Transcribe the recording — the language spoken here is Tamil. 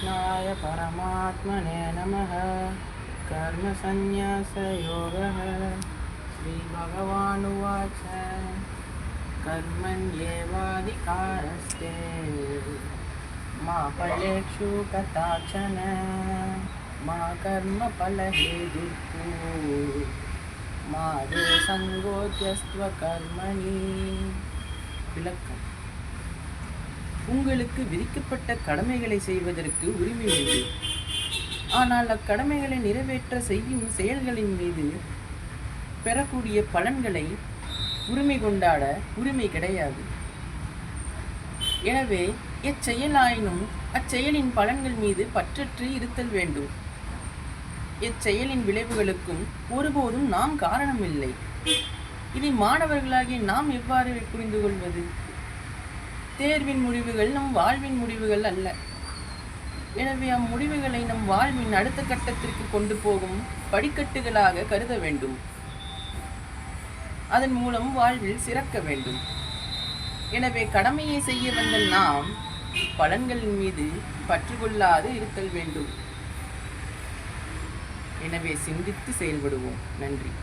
कृष्णाय परमात्मने नमः। कर्मसन्न्यासयोगः। श्रीभगवानुवाच कर्मण्येवाधिकारस्ते मा फलेषु कदाचन मा कर्मफलहेतुर्भूः मा ते सङ्गोऽस्त्व कर्मणि। விளக்கம்: உங்களுக்கு விதிக்கப்பட்ட கடமைகளை செய்வதற்கு உரிமை உண்டு. ஆனால் அக்கடமைகளை நிறைவேற்ற செய்யும் செயல்களின் மீது பெறக்கூடிய பலன்களை உரிமை கொண்டாட உரிமை கிடையாது. எனவே எச்செயலாயினும் அச்செயலின் பலன்கள் மீது பற்றற்று இருத்தல் வேண்டும். எச்செயலின் விளைவுகளுக்கும் ஒருபோதும் நாம் காரணமில்லை. இதை மாணவர்களாகிய நாம் எவ்வாறு புரிந்து கொள்வது? தேர்வின் முடிவுகள் நம் வாழ்வின் முடிவுகள் அல்ல. எனவே அம்முடிவுகளை நம் வாழ்வின் அடுத்த கட்டத்திற்கு கொண்டு போகும் படிக்கட்டுகளாக கருத வேண்டும். அதன் மூலம் வாழ்வில் சிறக்க வேண்டும். எனவே கடமையை செய்ய வந்த நாம் பலன்களின் மீது பற்றுக்கொள்ளாது இருத்தல் வேண்டும். எனவே சிந்தித்து செயல்படுவோம். நன்றி.